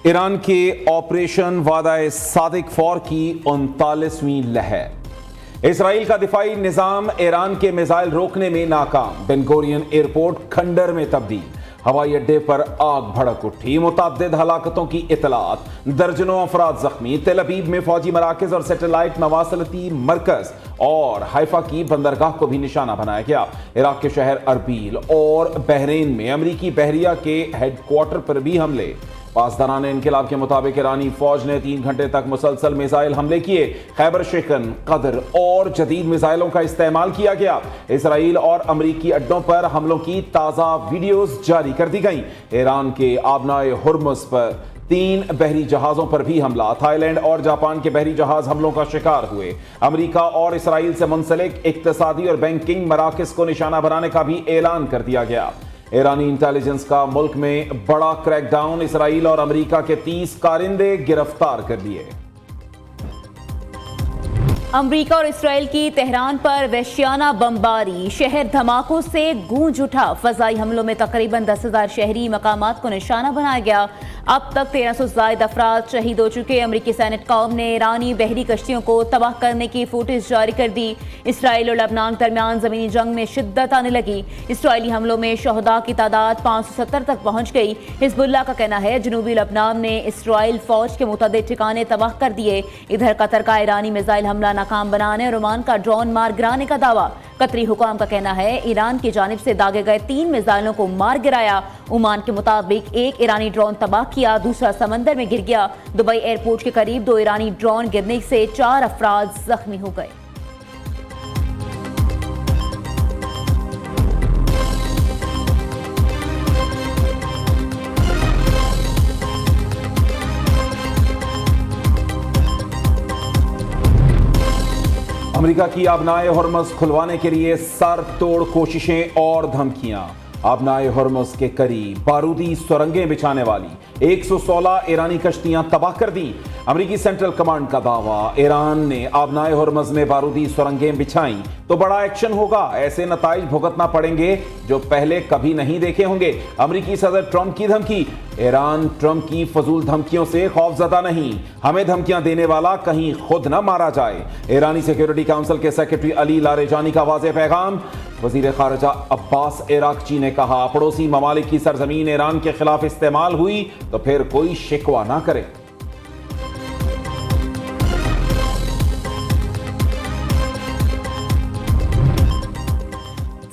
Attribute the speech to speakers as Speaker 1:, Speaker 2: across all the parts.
Speaker 1: Iran के operation वादा Sadiq four की 39वीं लहर। इसराइल का दिफाई निजाम ईरान के मिसाइल रोकने में नाकाम। बेन गुरियन एयरपोर्ट खंडर में तब्दील। हवाई अड्डे पर आग भड़क उठी। मुतअद्दिद हलाकतों की इतलात। दर्जनों अफराद जख्मी। तेल अवीव में फौजी मराकज और सैटेलाइट मवासलती मरकज और हाइफा की बंदरगाह को भी निशाना बनाया गया। इराक के शहर अरबील और बहरीन में अमरीकी बहरिया के हेडक्वार्टर पर भी हमले। पासदारान इनकिलाब के मुताबिक ईरानी फौज ने 3 घंटे तक मुसलसल मिसाइल हमले किए। खैबर शिकन, कदर और जदीद मिसाइलों का इस्तेमाल किया गया। इसराइल और अमरीकी अड्डों पर हमलों की ताज़ा वीडियोज जारी कर दी गई। ईरान के आबनाए हुर्मुज पर 3 बहरी जहाजों पर भी हमला। थाईलैंड और जापान के बहरी जहाज हमलों का शिकार हुए। अमेरिका और इसराइल से मुंसलिक इक्तसादी और बैंकिंग मराकज को निशाना बनाने का भी ऐलान कर दिया गया। ईरानी इंटेलिजेंस का मुल्क में बड़ा क्रैकडाउन। इसराइल और अमेरिका के 30 कारिंदे गिरफ्तार कर लिए।
Speaker 2: अमेरिका और इसराइल की तेहरान पर वहशियाना बमबारी। शहर धमाकों से गूंज उठा। फजाई हमलों में तकरीबन 10,000 शहरी मकामात को निशाना बनाया गया। अब तक 1300 से ज़ायद अफराद शहीद हो चुके। अमरीकी सैनिक कौम ने ईरानी बहरी कश्तियों को तबाह करने की फुटेज जारी कर दी। इसराइल और लबनान के दरमियान ज़मीनी जंग में शिद्दत आने लगी। इसराइली हमलों में शहदा की तादाद 570 तक पहुंच गई। हिजबुल्लाह का कहना है जनूबी लबनान ने इसराइल फौज के मुतअद्दिद ठिकाने तबाह कर दिए। इधर कतर का ईरानी मिसाइल हमला नाकाम बनाने और ओमान का ड्रोन मार गिराने का दावा। कतरी हुकाम का कहना है ईरान की जानिब से दागे गए 3 मिसाइलों को मार गिराया। ओमान के मुताबिक एक ईरानी ड्रोन तबाह किया, दूसरा समंदर में गिर गया। दुबई एयरपोर्ट के करीब 2 ईरानी ड्रोन गिरने से 4 अफराद जख्मी हो गए।
Speaker 1: अमेरिका की आबनाए हुर्मुज खुलवाने के लिए सर तोड़ कोशिशें और धमकियां। आबनाए हुर्मुज के करीब बारूदी सुरंगें बिछाने वाली 116 ईरानी कश्तियां तबाह कर दी। अमेरिकी सेंट्रल कमांड का दावा, ईरान ने आबनाए हुर्मुज में बारूदी सुरंगें बिछाई तो बड़ा एक्शन होगा। ऐसे नताइज भुगतना पड़ेंगे जो पहले कभी नहीं देखे होंगे। अमेरिकी सदर ट्रंप की धमकी। ईरान ट्रंप की फजूल धमकियों से खौफजदा नहीं, हमें धमकियां देने वाला कहीं खुद न मारा जाए। ईरानी सिक्योरिटी काउंसिल के सेक्रेटरी अली लारेजानी का वाज़ेह पैगाम। वजीर खारजा अब्बास इराकची ने कहा पड़ोसी ममालिक की सरजमीन ईरान के खिलाफ इस्तेमाल हुई तो फिर कोई शिकवा ना करे।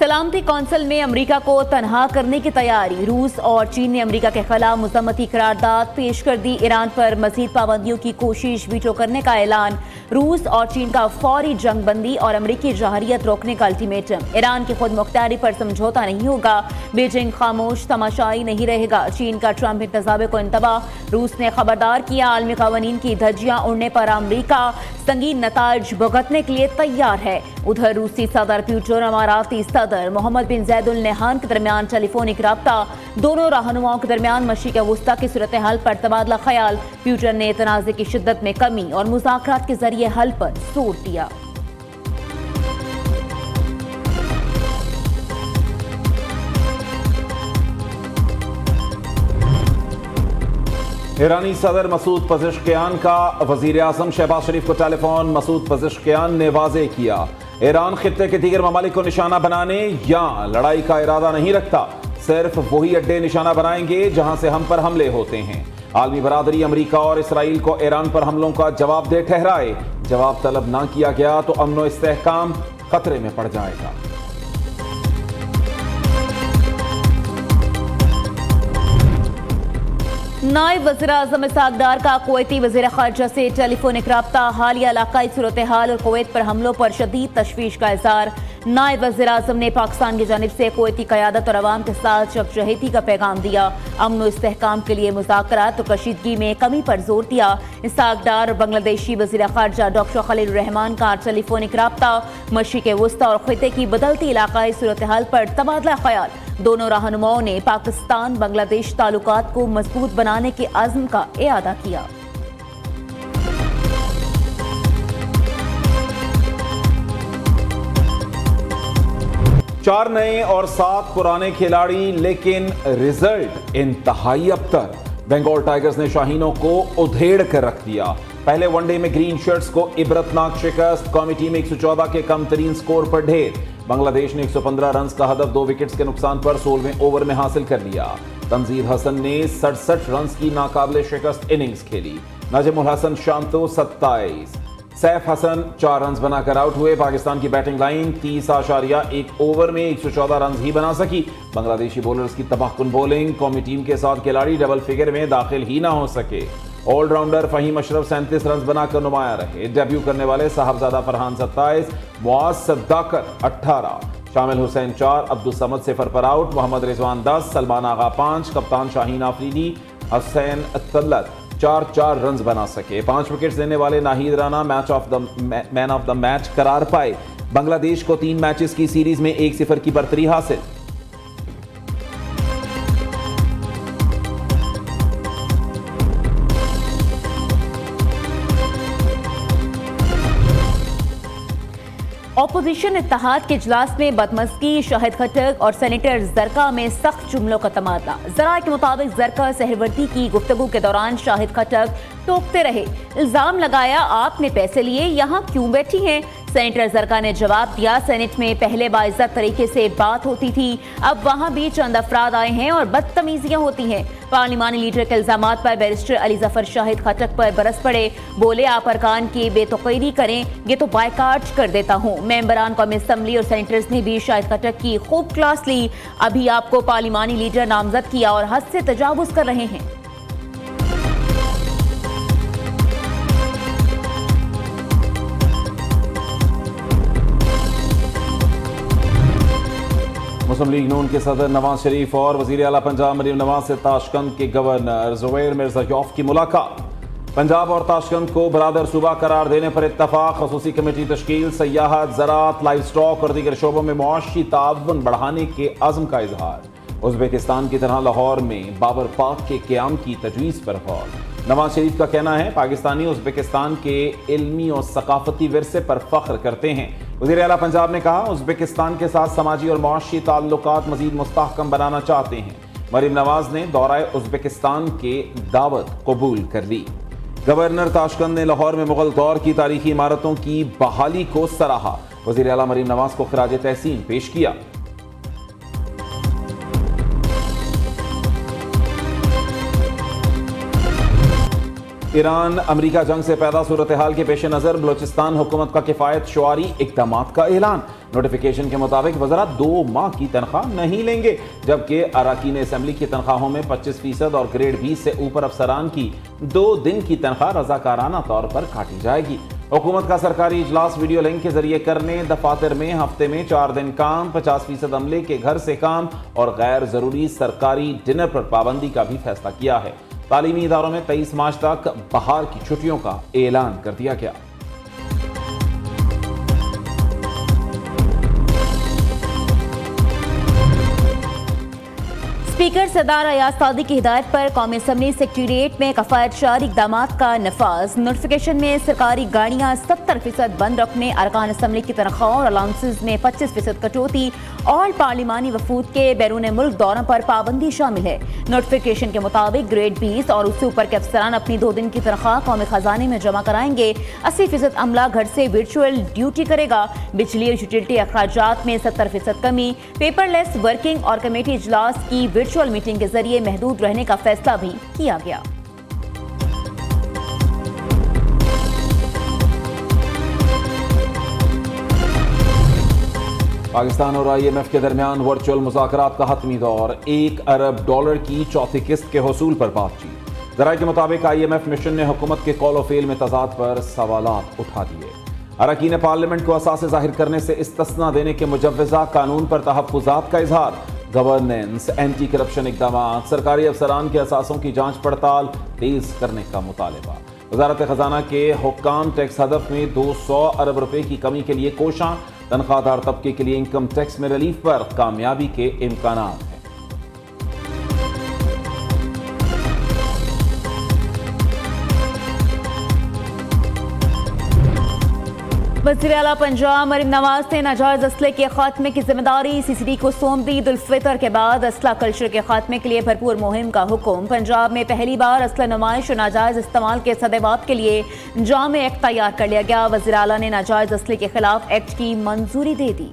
Speaker 2: सलामती कौंसिल में अमेरिका को तनहा करने की तैयारी। रूस और चीन ने अमेरिका के खिलाफ मुज़म्मती करारदाद पेश कर दी। ईरान पर मजीद पाबंदियों की कोशिश वीटो करने का ऐलान। रूस और चीन का फौरी जंग बंदी और अमेरिकी जहरियत रोकने का अल्टीमेटम। ईरान की खुद मुख्तारी पर समझौता नहीं होगा। बीजिंग खामोश तमाशाई नहीं रहेगा। चीन का ट्रंप इंतजाम को इंतबाह। रूस ने खबरदार किया आलमी कवानीन की धज्जियां उड़ने पर अमेरिका संगीन नताइज भुगतने के लिए तैयार है। उधर रूसी सदर पुतिन और अमाराती सदर मोहम्मद बिन ज़ायद अल नहयान के दरमियान टेलीफोनिक राब्ता। दोनों रहनुमाओं के दरमियान मशरिक़ वुस्ता की सूरत हाल पर तबादला ख्याल। पुतिन ने तनाज़े की शिद्दत में कमी और मुज़ाकरात के जरिए हल पर जोर दिया।
Speaker 1: ईरानी सदर मसूद पज़ेश्कियान का वज़ीर आज़म शहबाज शरीफ को टेलीफोन। मसूद पज़ेश्कियान ने वाज़ेह किया ईरान खित्ते के दीगर ममालिक को निशाना बनाने या लड़ाई का इरादा नहीं रखता। सिर्फ वही अड्डे निशाना बनाएंगे जहां से हम पर हमले होते हैं। आलमी बरादरी अमेरिका और इसराइल को ईरान पर हमलों का जवाबदेह ठहराए। जवाब तलब ना किया गया तो अमन व इस्तेहकाम खतरे में पड़ जाएगा।
Speaker 2: नायब वज़ीर आज़म इसहाक डार का कुवैती वज़ीर ख़ारजा से टेलीफोनिक राब्ता। हालिया इलाकाई सूरत हाल और कुवैत पर हमलों पर शदीद तशवीश का इज़हार। नायब वज़ीर आज़म ने पाकिस्तान की जानिब से कुवैती क़यादत और अवाम के साथ यकजहती का पैगाम दिया। अमन व इस्तेहकाम के लिए मुज़ाकरात और कशीदगी में कमी पर जोर दिया। इसहाक डार और बांग्लादेशी वज़ीर ख़ारजा डॉक्टर खलील रहमान का टेलीफोनिक राब्ता। मशरिक़ वुस्ता और खित्ते की बदलती इलाकाई सूरत हाल पर तबादला ख्याल। दोनों रहनुमाओं ने पाकिस्तान बांग्लादेश ताल्लुकात को मजबूत बनाने के अज़्म का इआदा किया।
Speaker 1: 4 नए और 7 पुराने खिलाड़ी, लेकिन रिजल्ट इंतहाई अबतर। बंगाल टाइगर्स ने शाहीनों को उधेड़ कर रख दिया। पहले वनडे में ग्रीन शर्ट्स को इबरतनाक शिकस्त, कौमी टीम 114 के कम तरीन स्कोर पर ढेर। बांग्लादेश ने 115 रन का हदफ 2 विकेट्स के नुकसान पर 16वें ओवर में हासिल कर लिया। तंजीर हसन ने 67 रन की नाकाबिले शिकस्त इनिंग्स खेली। नाजिमुल हसन शांतो 27, सैफ हसन 4 रन बनाकर आउट हुए। पाकिस्तान की बैटिंग लाइन 30.1 ओवर में 114 रन ही बना सकी। बांग्लादेशी बॉलर्स की तबाहकुन बॉलिंग, कौमी टीम के 7 खिलाड़ी डबल फिगर में दाखिल ही ना हो सके। ऑलराउंडर फहीम अशरफ 37 रन बनाकर नुमाया रहे। डेब्यू करने वाले साहबजादा फरहान 27, मुआज सद्दाकर 18, शामिल हुसैन 4, अब्दुल समद 0 पर आउट, मोहम्मद रिजवान 10, सलमान आगा 5, कप्तान शाहीन आफरीदी, हसैन तल्लत 4 रन बना सके। 5 विकेट्स देने वाले Nahid Rana man of the match करार पाए। बांग्लादेश को 3 मैचेस की सीरीज में 1-0 की बर्तरी हासिल।
Speaker 2: ऑपोजिशन इत्तेहाद के इजलास में बदमज़गी, शाहिद खट्टक और सेनेटर जरका में सख्त जुमलों का तबादला। जराये के मुताबिक जरका सहरवर्दी की गुफ्तगू के दौरान शाहिद खट्टक टोकते रहे, इल्जाम लगाया आपने पैसे लिए, यहाँ क्यों बैठी हैं। सेनेटर जरका ने जवाब दिया, सेनेट में पहले बाइज्जत तरीके से बात होती थी, अब वहाँ भी चंद अफराद आए हैं और बदतमीजियाँ होती हैं। पार्लिमानी लीडर के इल्जामात पर बैरिस्टर अली जफर शाहिद खट्टक पर बरस पड़े, बोले आप अरकान की बेतौकीरी करें, ये तो बायकाट कर देता हूँ। मेंबरान कौमी असम्बली और सेनेटर्स ने भी शाहिद खट्टक की खूब क्लास ली। अभी आपको पार्लिमानी लीडर नामजद किया और हद से तजावुज कर रहे हैं।
Speaker 1: मुस्लिम लीग नून के सदर नवाज शरीफ और वजीर आला पंजाब मरीम नवाज से ताशकंद के गवर्नर जुबैर मिर्जा यौफ की मुलाकात। पंजाब और ताशकंद को बरादर सूबा करार देने पर इत्तफाक, खसूसी कमेटी तश्कील, सयाहत, ज़राअत, लाइव स्टॉक और दीगर शोबों में मुआशी ताउन बढ़ाने के अज़्म का इजहार। उज़्बेकिस्तान की तरह लाहौर में बाबर पार्क के क़याम की तजवीज़ पर गौर। नवाज शरीफ का कहना है, पाकिस्तानी उज़्बेकिस्तान के इल्मी और सकाफती विरसे पर फख्र करते हैं। वज़ीर आला पंजाब ने कहा, उज़्बेकिस्तान के साथ समाजी और मुआशी ताल्लुकात मज़ीद मुस्तहकम बनाना चाहते हैं। मरीम नवाज ने दौरा उज़्बेकिस्तान के दावत कबूल कर ली। गवर्नर ताशकंद ने लाहौर में मुगल दौर की तारीखी इमारतों की बहाली को सराहा। वज़ीर आला मरीम नवाज को खिराज तहसीन पेश किया। ईरान अमरीका जंग से पैदा सूरत हाल के पेश नज़र बलोचिस्तान हुकूमत का किफ़ायत शुआरी इक़दामात का ऐलान। नोटिफिकेशन के मुताबिक वज़रा 2 माह की तनख्वाह नहीं लेंगे, जबकि अरकान असम्बली की तनख्वाहों में 25% और ग्रेड 20 से ऊपर अफसरान की 2 दिन की तनख्वाह रजाकाराना तौर पर काटी जाएगी। हुकूमत का सरकारी इजलास वीडियो लिंक के जरिए करने, दफातर में हफ्ते में 4 दिन काम, 50% अमले के घर से काम और गैर जरूरी सरकारी डिनर पर पाबंदी का भी फैसला किया है। तालीमी इदारों में 23 मार्च तक बहार की छुट्टियों का ऐलान कर दिया गया।
Speaker 2: स्पीकर सरदार अयाज सादी की हिदायत पर कौमी असम्बली सेक्रेटेरिएट में कफायत शारी इक़दामात का नफाज। नोटिफिकेशन में सरकारी गाड़ियाँ 70% बंद रखने, अरकान असम्बली की तनख्वाह और अलाउंसेस में 25% कटौती और पार्लिमानी वफूद के बैरून मुल्क दौरों पर पाबंदी शामिल है। नोटिफिकेशन के मुताबिक ग्रेड 20 और उससे ऊपर के अफसरान अपनी 2 दिन की तनख्वाह कौमी खजाने में जमा कराएंगे। 80% अमला घर से वर्चुअल ड्यूटी करेगा। बिजली और यूटिलिटी अखराजात में 70% कमी। पेपरलेस वर्किंग और कमेटी इजलास की वर्चुअल मीटिंग के जरिए महदूद रहने का फैसला भी किया गया।
Speaker 1: पाकिस्तान और IMF के दरमियान वर्चुअल मुज़ाकरात का हतमी दौर। $1 अरब की चौथी किस्त के हसूल पर बातचीत। ज़राए के मुताबिक IMF मिशन ने हुकूमत के कौल फेल में तजाद पर सवालात उठा दिए। अरकान पार्लियामेंट को असासे जाहिर करने से इस्तिस्ना देने के मुजव्वज़ा कानून पर तहफ़्फ़ुज़ात का इजहार। गवर्नेंस, एंटी करप्शन इक़दामात, सरकारी अफसरान के असासों की जाँच पड़ताल तेज करने का मुतालबा। वज़ारत ख़जाना के हुक्काम टैक्स हदफ में 200 अरब रुपए की कमी के लिए कोशां। तनख्वाहदार तबके के लिए इनकम टैक्स में रिलीफ पर कामयाबी के इम्कानात हैं।
Speaker 2: वज़ीर आला पंजाब मरीम नवाज ने नाजायज असले के खात्मे की जिम्मेदारी सीसीडी को सौंप दी। ईद उल फितर के बाद असला कल्चर के खात्मे के लिए भरपूर मुहिम का हुक्म। पंजाब में पहली बार असला नुमाइश और नाजायज इस्तेमाल के सदेबात के लिए जामे एक्ट तैयार कर लिया गया। वज़ीर आला ने नाजायज असले के खिलाफ एक्ट की मंजूरी दे दी।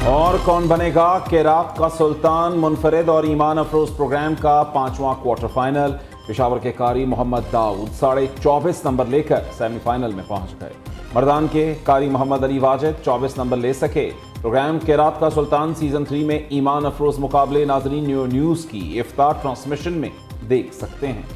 Speaker 1: और कौन बनेगा केराक का सुल्तान, मुनफरिद और ईमान अफरोज प्रोग्राम का 5वां क्वार्टर फाइनल। पेशावर के कारी मोहम्मद दाऊद 24.5 नंबर लेकर सेमीफाइनल में पहुंच गए। मर्दान के कारी मोहम्मद अली वाजिद 24 नंबर ले सके। प्रोग्राम केराक का सुल्तान सीजन 3 में ईमान अफरोज मुकाबले नाजरीन न्यूज़ की इफ्तार ट्रांसमिशन में देख सकते हैं।